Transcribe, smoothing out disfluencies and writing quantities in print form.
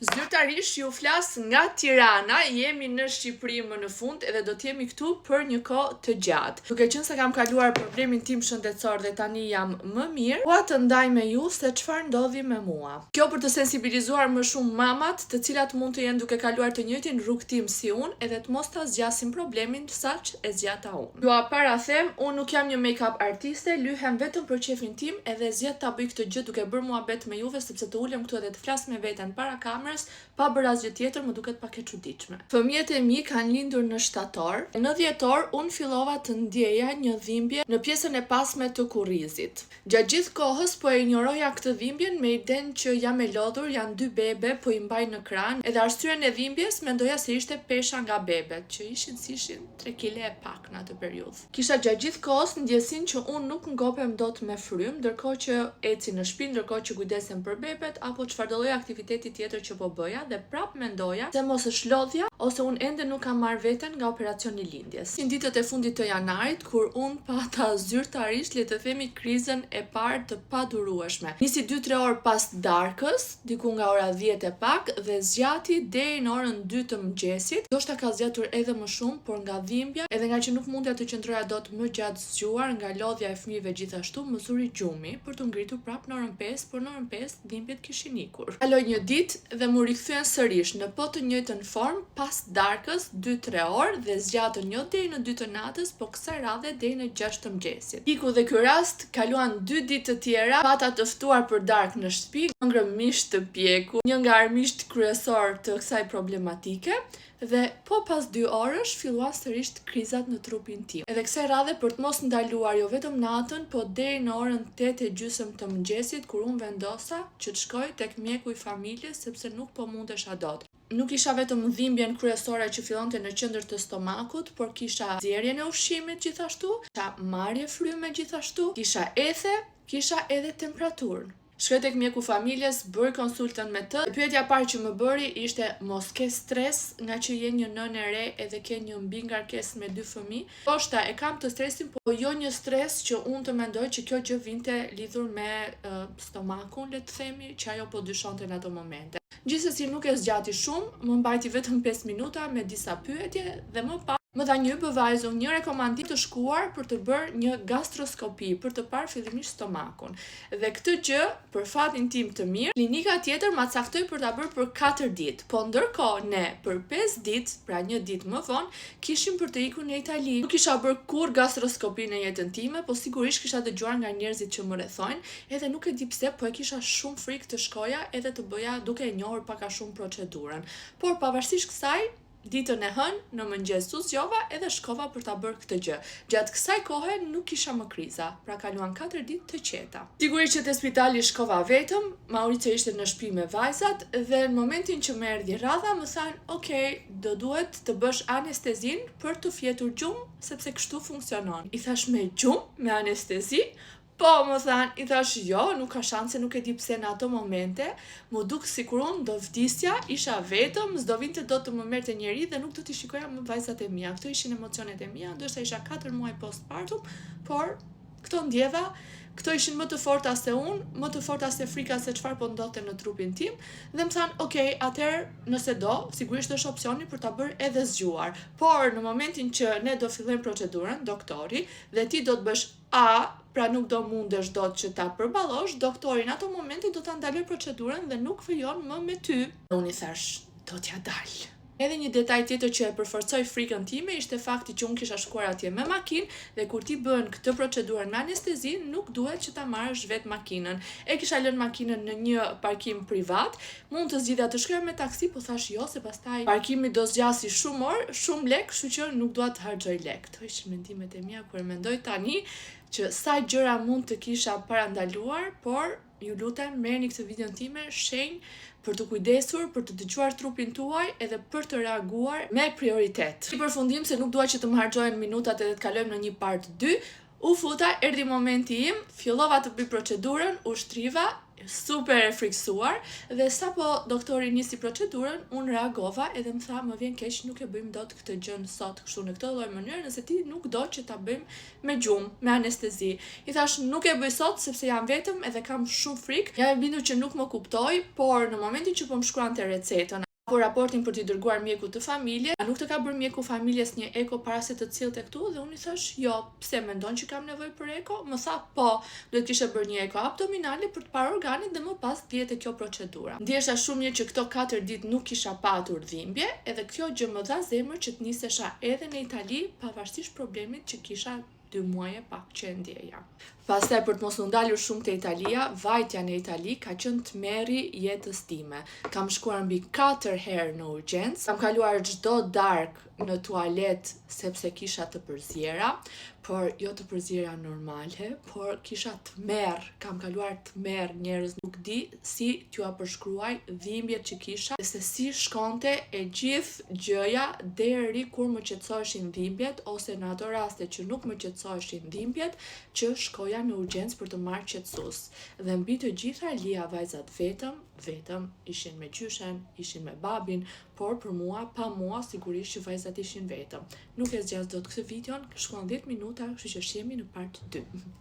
Zyrtarisht ju flas nga Tirana, jemi në Shqipëri më në fund edhe do t'jemi këtu për një kohë të gjatë. Duke qenë se kam kaluar problemin tim shëndetësor dhe tani jam më mirë, dua të ndaj me ju se çfarë ndodhi me mua. Kjo për të sensibilizuar më shumë mamat, të cilat mund të jenë duke kaluar të njëjtin rrugtim si unë, edhe të mos ta zgjasin problemin saq e zgjata unë. Ju para them, unë nuk jam një make-up artiste, lyhem vetëm për qefin tim edhe zgjet ta bëj këtë gjë duke bërë muhabet me juve sepse të ulem këtu edhe të flas me veten para kamerës pa bërë asgjë tjetër më duket pak e çuditshme. Fëmijët e mi kanë lindur në shtator. Në dhjetor unë fillova të ndjeja një dhimbje në pjesën e pasme të kurrizit. Gjatë gjithë kohës po e injoroja këtë dhimbjen me idenë që jam e lodhur, janë 2 bebe, po i mbaj në kran, edhe arsyren e dhimbjes mendoja se ishte pesha nga bebet, që ishin 3 kg e pak në atë periudhë. Kisha gjatë gjithë kohës ndjesin që unë nuk ngopem dot me frym, ndërkohë që eci në shtëpi, ndërkohë që kujdesem për bebet apo çfarëdo lloj aktiviteti tjetër që po bëja dhe prap mendoja se mos është lodhja ose unë ende nuk kam marrë veten nga operacioni lindjes. Në ditët e fundit të janarit, kur unë pata zyrtarisht, le të themi, krizën e parë të padurueshme. Nisi 2-3 orë pas darkës, diku nga ora 10 e pak, dhe zgjati deri në orën 2 të mëngjesit. Ndoshta ka zgjatur edhe më shumë, por nga dhimbja, edhe nga që nuk mundja të qëndroja dot më gjatë zgjuar, nga lodhja e fëmijëve gjithashtu, më zuri gjumi për të ngritur prap në orën 5, por në orën 5 dhimbjet kishin ikur. Kaloi një ditë dhe mu rikthyen sërish në po të njëjtën formë pas darkës 2-3 orë dhe zgjatën jo deri në 2 të natës, po kësaj radhe deri në 6 të mëngjesit. Iku dhe ky rast kaluan 2 ditë të tjera, pata të ftuar për darkë në shtëpi, ngrëm mish të pjeku, një nga armiqt kryesor të kësaj problematike. Dhe po pas 2 orësh filluan sërish krizat në trupin tim. Edhe kësaj radhe për të mos ndaluar jo vetëm natën, po deri në orën 8:30 të mëngjesit kur unë vendosa që të shkoj tek mjeku i familjes sepse nuk po mundesha dot. Nuk isha vetëm dhimbjen kryesore që fillonte në qendër të stomakut, por kisha nxjerrjen e ushqimit gjithashtu, kisha marrje fryme gjithashtu, kisha ethe, kisha edhe temperaturën. Shkoj tek mjeku familjes, bëri konsultën me të. Pyetja parë që më bëri ishte mos ke stres nga që je një nënë e re edhe ke një mbi ngarkesë me 2 fëmijë. Poshta e kam të stresin, po jo një stres që unë të mendoj që kjo gjë vinte lidhur me stomakun, le të themi, që ajo po dyshonte në ato momente. Gjithsesi nuk e zgjati shumë, më mbajti vetëm 5 minuta me disa pyetje dhe më pas më dha një vajzë një rekomandim të shkuar për të bërë një gastroskopi për të parë fillimisht stomakun. Dhe këtë gjë, për fatin tim të mirë, klinika tjetër ma caktoi për ta bërë për 4 ditë. Po ndërkohë ne për 5 ditë, pra një ditë më vonë, kishim për të ikur në Itali. Nuk kisha bërë kur gastroskopi në jetën time, po sigurisht kisha dëgjuar nga njerëzit që më rrethojnë, edhe nuk e di pse, po e kisha shumë frikë të shkoja edhe të bëja duke e njohur pak a shumë procedurën. Por pavarësisht kësaj, ditën e hënë në mëngjes u zgjova edhe shkova për ta bërë këtë gjë. Gjatë kësaj kohe nuk kisha më kriza, pra kaluan 4 ditë të qeta. Sigurisht që te spitali shkova vetëm, Mauricio ishte në shtëpi me vajzat dhe në momentin që më erdhi radha më thanë, "Ok, do duhet të bësh anestezin për të fjetur gjumë, sepse kështu funksionon." I thash me gjumë, me anestezi? Po, më thanë, i thash jo, nuk ka shanse, nuk e di pse në ato momente, më duk sikur unë do vdisja, isha vetëm, s'do vinte do të më merrte njeri dhe nuk do t'i shikoja më vajzat e mia. Këto ishin emocionet e mia, ndërsa isha 4 muaj postpartum, por këto ndjeva, këto ishin më të forta se unë, më të forta se frika se çfarë po ndodhte në trupin tim, dhe më thanë, "Ok, atëherë nëse do, sigurisht është opsioni për ta bërë edhe zgjuar. Por në momentin që ne do fillojmë procedurën, doktori, dhe ti do të bësh A, pra nuk do mundesh dot që ta përballosh, doktori në ato momente do ta ndaloj procedurën dhe nuk vëjon më me ty." Unë i thash, "Do t'ja dal." Edhe një detaj tjetër që e përforcoi frikën time ishte fakti që unë kisha shkuar atje me makinë dhe kur ti bën këtë procedurën me anestezi, nuk duhet që ta marrësh vetë makinën. E kisha lënë makinën në një parkim privat, mund të zgjidhja të shkoja me taksi, po thash jo, se pastaj parkimi do zgjasi shumë orë, shumë lek, kështu që nuk dua të harxoj lek. Këto ishin mendimet e mia kur mendoj tani që sa gjëra mund të kisha parandaluar, por ju lutem merrni këtë videon time shenjë për të kujdesur, për të dëgjuar trupin tuaj edhe për të reaguar me prioritet. Në përfundim, se nuk dua që të më harxohen minutat edhe të kalojmë në një part 2, U futa, erdhi momenti im, fillova të bëj procedurën, u shtriva, super e friksuar, dhe sa po doktori nisi procedurën, unë reagova edhe më tha, më vjen keq, nuk e bëjmë dot këtë gjën sot kështu në këtë lloj mënyre, nëse ti nuk do që ta bëjmë me gjumë, me anestezi. I thash, nuk e bëj sot sepse jam vetëm edhe kam shumë frikë. Jam e bindur që nuk më kuptoi, por në momentin që po më shkruante recetën apo raportin për t'i dërguar mjekut të familje, a nuk të ka bërë mjeku familjes një eko para se të cilte këtu? Dhe unë i thash, jo, pse mendon që kam nevojë për eko? Më tha, po, duhet kishe bërë një eko abdominale për të parë organin dhe më pas dihet e kjo procedura. Ndjesha shumë mirë që këto 4 ditë nuk kisha patur dhimbje, edhe kjo gjë më dha zemër që të nisesha edhe në Itali, pavarësisht problemit që kisha 2 muaje pak që e ndjeja. Pastaj për të mos u ndalur shumë te Italia, vajtja në Itali ka qenë tmerri jetës time. Kam shkuar mbi 4 herë në urgjencë, kam kaluar çdo darkë në tualet sepse kisha të përzjera, por jo të përzjera normale, por kisha tmerr, kam kaluar tmerr, njerëz nuk di si t'ju përshkruaj dhimbjet që kisha, dhe se si shkonte e gjithë gjëja deri kur më qetësoheshin dhimbjet, ose në ato raste që nuk më qetësoheshin dhimbjet, që shkoja në urgjencë për të marrë qetësues. Dhe mbi të gjitha lija vajzat vetëm, ishin me gjyshen, ishin me babin, por për mua, pa mua, sigurisht që vajzat ishin vetëm. Nuk e zgjas dot këtë videon, shkuan 10 minuta, kështu që shihemi në part 2.